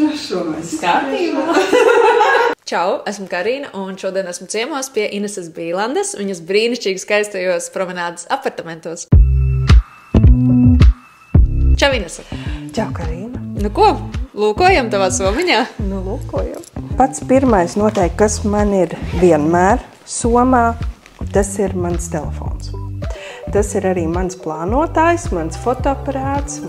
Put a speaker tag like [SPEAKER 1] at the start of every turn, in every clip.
[SPEAKER 1] Šo mēs kārtībā.
[SPEAKER 2] Čau, esmu Karina, un šodien esmu ciemos pie Ineses Bīlandes, viņas brīnišķīgi skaistajos promenādes apartamentos. Čau, Inese!
[SPEAKER 3] Čau, Karina!
[SPEAKER 2] Nu ko, lūkojam tavā somiņā?
[SPEAKER 3] Nu, lūkojam. Pats pirmais noteikti, kas man ir vienmēr somā, tas ir mans telefons. Tas ir arī mans plānotājs, mans fotoaparāts,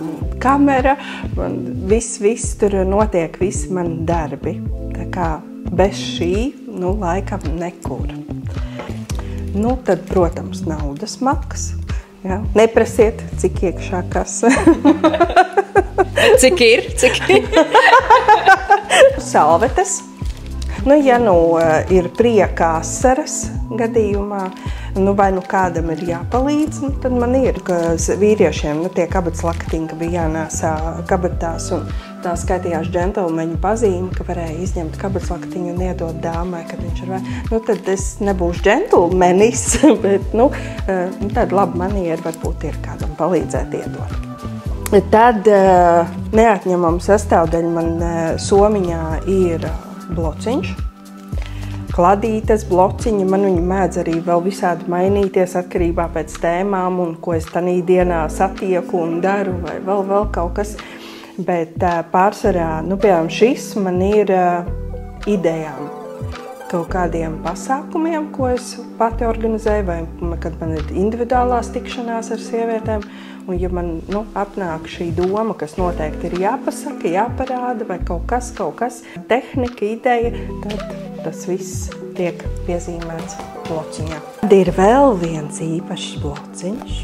[SPEAKER 3] kamera, man viss tur notiek, visi mani darbi. Tā kā bez šī, laikam nekur. Tad, protams, naudas maksas. Ja? Neprasiet, cik iekšā kas.
[SPEAKER 2] Cik ir?
[SPEAKER 3] Salvetes. Ja ir prieka asaras gadījumā, vai kādam ir jāpalīdz, tad man ir, ka vīriešiem tie kabatas lakatiņi bija jānēsā kabatās, un tā skaitījās džentlmeņu pazīme, ka varēja izņemt kabatas lakatiņu un iedot dāmai, kad viņš ir tad es nebūšu džentlmenis, bet, tāda laba maniera varbūt ir kādam palīdzēt iedot. Tad neatņemama sastāvdaļa man somiņā ir blociņš, kladītes, blociņi, man viņi mēdz arī vēl visādi mainīties atkarībā pēc tēmām un ko es tanī dienā satieku un daru vai vēl kaut kas. Bet pārsvarā, piemēram, šis man ir idejām kaut kādiem pasākumiem, ko es pati organizēju, vai kad man ir individuālās tikšanās ar sievietēm. Un ja man apnāk šī doma, kas noteikti ir jāpasaka, jāparāda vai kaut kas, tehnika, ideja, tad tas viss tiek piezīmēts blociņā. Tad ir vēl viens īpašs blociņš,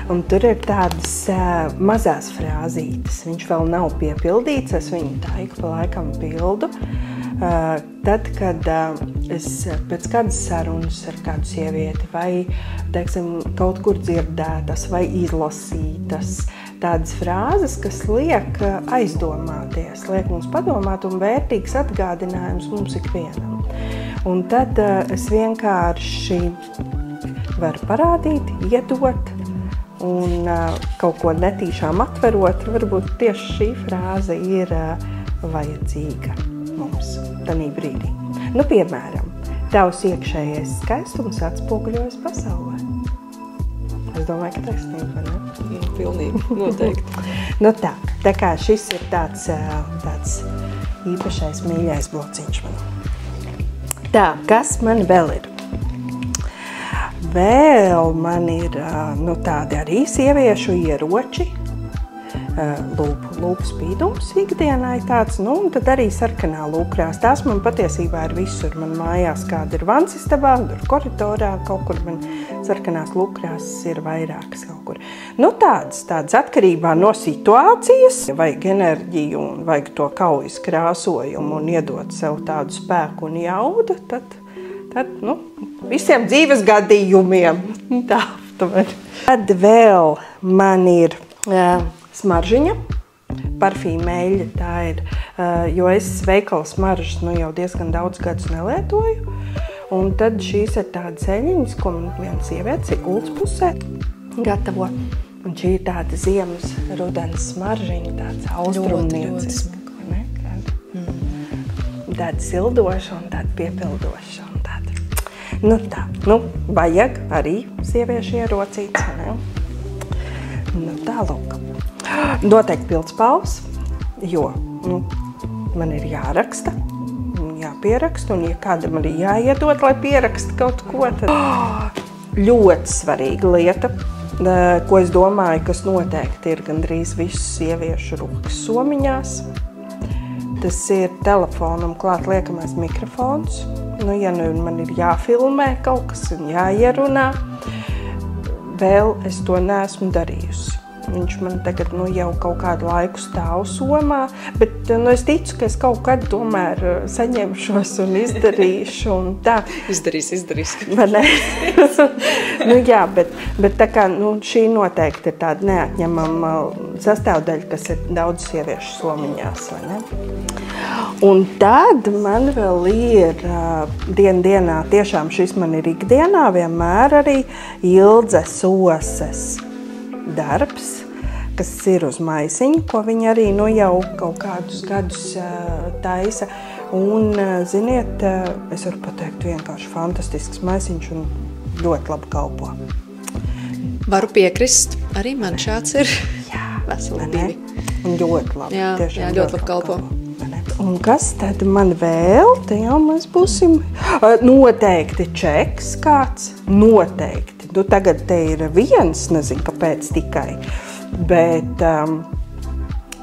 [SPEAKER 3] un tur ir tādas mazās frāzītes. Viņš vēl nav piepildīts, es viņu taiku pa laikam pildu. Tad, kad es pēc kādas sarunas ar kādu sievieti vai, kaut kur dzirdētas vai izlasītas tādas frāzes, kas liek aizdomāties, liek mums padomāt un vērtīgs atgādinājums mums ikvienam. Un tad es vienkārši varu parādīt, iedot un kaut ko netīšām atverot. Varbūt tieši šī frāze ir vajadzīga mums tanī brīdī. Piemēram, tavs iekšējais skaistums atspoguļojas pasaulē. Es domāju, ka taisnība, ne?
[SPEAKER 2] Pilnīgi, noteikti.
[SPEAKER 3] Tā kā šis ir tāds īpašais mīļais blociņš man. Tā, kas man vēl ir? Vēl man ir tādi arī sieviešu ieroči. Lūpu spīdums ikdienā ir tāds, un tad arī sarkanā lūkrās. Tās man patiesībā ir visur. Man mājās kāda ir vansistabā, tur koridorā, kaut kur man sarkanās lūkrās ir vairākas kaut kur. Tādas atkarībā no situācijas, vajag enerģiju un vajag to kaujas krāsojumu un iedot sev tādu spēku un jaudu, tad visiem dzīves gadījumiem. Tad vēl man ir smaržiņa, parfīmeļa tā ir, jo es veikala smaržas jau diezgan daudz gadus nelietoju. Un tad šīs ir tādas eļiņas, ko man viena sieviete Siguldas pusē gatavo. Un šī ir tāda ziemas rudens smaržiņa, tāds austrumnieciska. Tāda sildoša un tāda piepildoša. Vajag arī sieviešu ierocīts, ne? Tālūk. Noteikti pildspalvas, jo man ir jāraksta, jāpieraksta, un ja kādam arī jāiedod, lai pieraksta kaut ko, tad ļoti svarīga lieta, ko es domāju, kas noteikti ir gandrīz visu sieviešu rokas somiņās. Tas ir telefonam klāt liekamais mikrofons. Ja man ir jāfilmē kaut kas un jāierunā, vēl es to neesmu darījusi. Viņš man tagad jau kaut kādu laiku stāv somā, bet es ticu, ka es kaut kad tomēr saņemšos un izdarīšu un tā.
[SPEAKER 2] Izdarīs.
[SPEAKER 3] Vai ne? Jā, bet tā kā šī noteikti ir tāda neatņemama sastāvdaļa, kas ir daudz sieviešu somiņās, vai ne? Un tad man vēl ir dienā, tiešām šis man ir ikdienā, vienmēr arī Ilzes Oses darbs. kas ir uz maisiņu, ko viņi arī jau kaut kādus gadus taisa. Un, ziniet, es varu pateikt, vienkārši fantastisks maisiņš un ļoti labi kalpo.
[SPEAKER 2] Varu piekrist, arī man šāds ir.
[SPEAKER 3] Jā,
[SPEAKER 2] veseli divi.
[SPEAKER 3] Un ļoti labi.
[SPEAKER 2] Jā, ļoti labi kalpo.
[SPEAKER 3] Un kas tad man vēl? Te jau mēs būsim. Noteikti čeks kāds. Noteikti. Nu, tagad te ir viens, nezinu, kāpēc tikai. Bet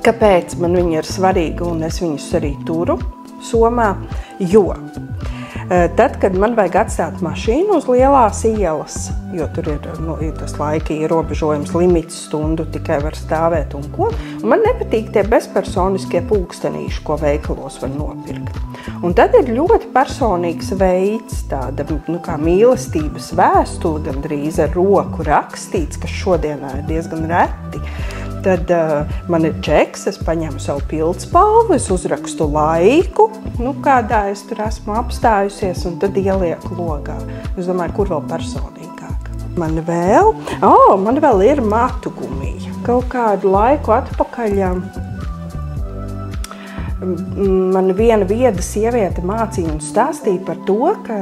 [SPEAKER 3] kāpēc man viņi ir svarīgi un es viņus arī turu somā? Jo tad, kad man vajag atstāt mašīnu uz lielās ielas, jo tur ir tas laika ierobežojums, limits stundu, tikai var stāvēt un ko. Un man nepatīk tie bezpersoniskie pulkstenīši, ko veikalos var nopirkt. Un tad ir ļoti personīgs veids, tāda kā mīlestības vēstule gandrīz ar roku rakstīts, kas šodienā ir diezgan reti. Tad man ir čeks, es paņemu savu pildspalvu, es uzrakstu laiku, kādā es tur esmu apstājusies, un tad ielieku logā. Es domāju, kur vēl personīgāk. Man vēl ir matu gumija. Kaut kādu laiku atpakaļ man viena vieda sieviete mācīja un stāstīja par to, ka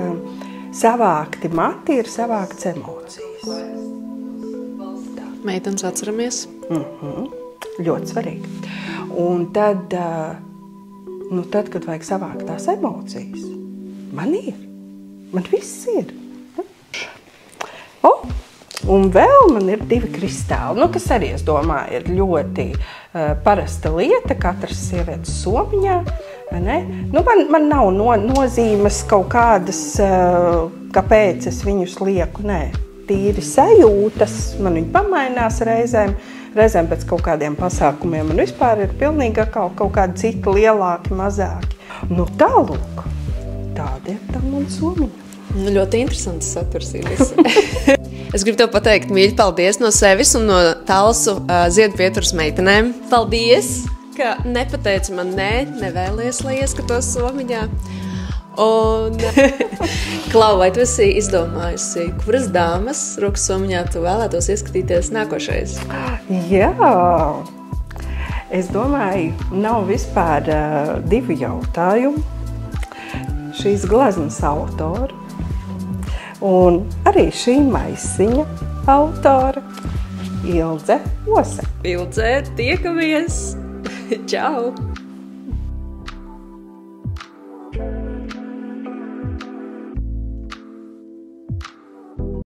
[SPEAKER 3] savākti mati ir savākts emocijas.
[SPEAKER 2] Meitenes atceramies.
[SPEAKER 3] Ļoti svarīgi. Un tad, kad vajag savākt tās emocijas, man viss ir. Un vēl man ir 2 kristāli, kas arī, es domāju, ir ļoti parasta lieta, katras sievietes somiņā. Man nav nozīmes kaut kādas, kāpēc es viņus lieku, nē. Tīri sajūtas, man viņi pamainās reizēm pēc kaut kādiem pasākumiem, un vispār ir pilnīgi kaut kādi citi lielāki, mazāki. Tālūk, tāda ir tā man somiņa.
[SPEAKER 2] Ļoti interesants saturs ir viss. Es gribu tev pateikt, mīļi, paldies no sevis un no Talsu Ziedpieturas meitenēm. Paldies, ka nepateici man nevēlies, lai ieskatos somiņā. Un, Klau, vai tu esi izdomājusi, kuras dāmas rokas somiņā tu vēlētos ieskatīties nākošais?
[SPEAKER 3] Jā, es domāju, nav vispār 2 jautājumu. Šīs gleznas autora un arī šī maisiņa autora Ilze Ose.
[SPEAKER 2] Ilze, tiekamies! Čau!